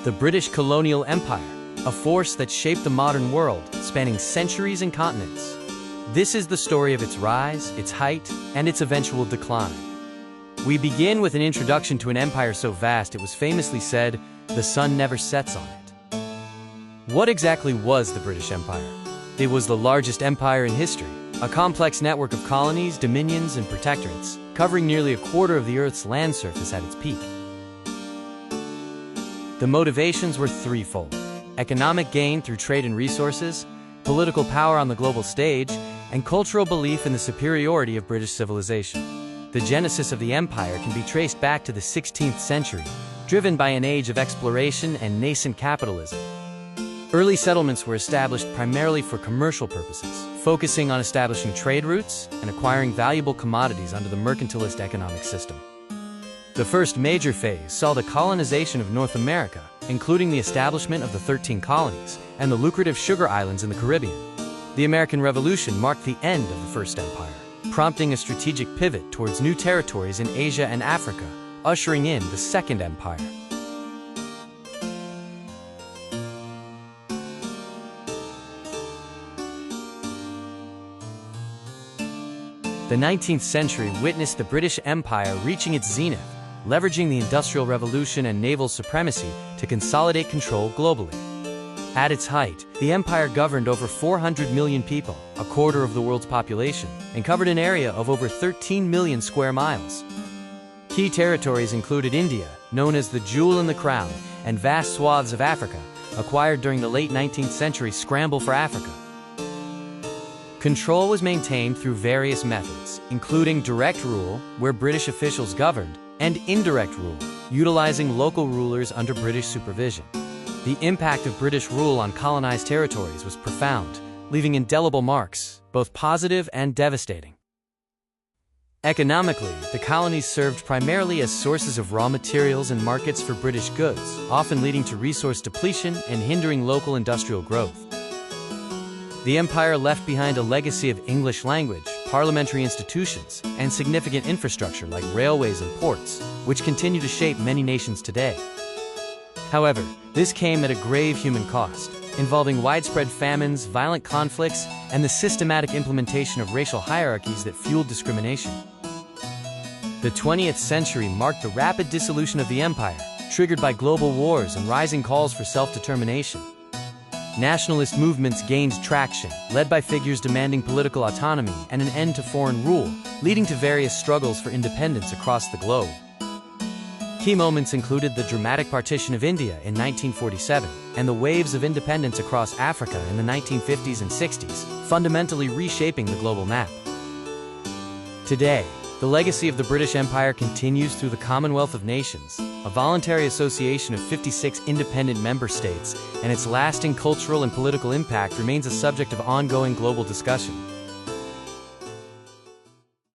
The British Colonial Empire, a force that shaped the modern world, spanning centuries and continents. This is the story of its rise, its height, and its eventual decline. We begin with an introduction to an empire so vast it was famously said, "The sun never sets on it." What exactly was the British Empire? It was the largest empire in history, a complex network of colonies, dominions, and protectorates, covering nearly a quarter of the Earth's land surface at its peak. The motivations were threefold: economic gain through trade and resources, political power on the global stage, and cultural belief in the superiority of British civilization. The genesis of the empire can be traced back to the 16th century, driven by an age of exploration and nascent capitalism. Early settlements were established primarily for commercial purposes, focusing on establishing trade routes and acquiring valuable commodities under the mercantilist economic system. The first major phase saw the colonization of North America, including the establishment of the 13 colonies and the lucrative sugar islands in the Caribbean. The American Revolution marked the end of the First Empire, prompting a strategic pivot towards new territories in Asia and Africa, ushering in the Second Empire. The 19th century witnessed the British Empire reaching its zenith, leveraging the Industrial Revolution and naval supremacy to consolidate control globally. At its height, the empire governed over 400 million people, a quarter of the world's population, and covered an area of over 13 million square miles. Key territories included India, known as the Jewel in the Crown, and vast swaths of Africa, acquired during the late 19th century scramble for Africa. Control was maintained through various methods, including direct rule, where British officials governed, and indirect rule, utilizing local rulers under British supervision. The impact of British rule on colonized territories was profound, leaving indelible marks, both positive and devastating. Economically, the colonies served primarily as sources of raw materials and markets for British goods, often leading to resource depletion and hindering local industrial growth. The empire left behind a legacy of English language, parliamentary institutions, and significant infrastructure like railways and ports, which continue to shape many nations today. However, this came at a grave human cost, involving widespread famines, violent conflicts, and the systematic implementation of racial hierarchies that fueled discrimination. The 20th century marked the rapid dissolution of the empire, triggered by global wars and rising calls for self-determination. Nationalist movements gained traction, led by figures demanding political autonomy and an end to foreign rule, leading to various struggles for independence across the globe. Key moments included the dramatic partition of India in 1947 and the waves of independence across Africa in the 1950s and 60s, fundamentally reshaping the global map. Today, the legacy of the British Empire continues through the Commonwealth of Nations, a voluntary association of 56 independent member states, and its lasting cultural and political impact remains a subject of ongoing global discussion.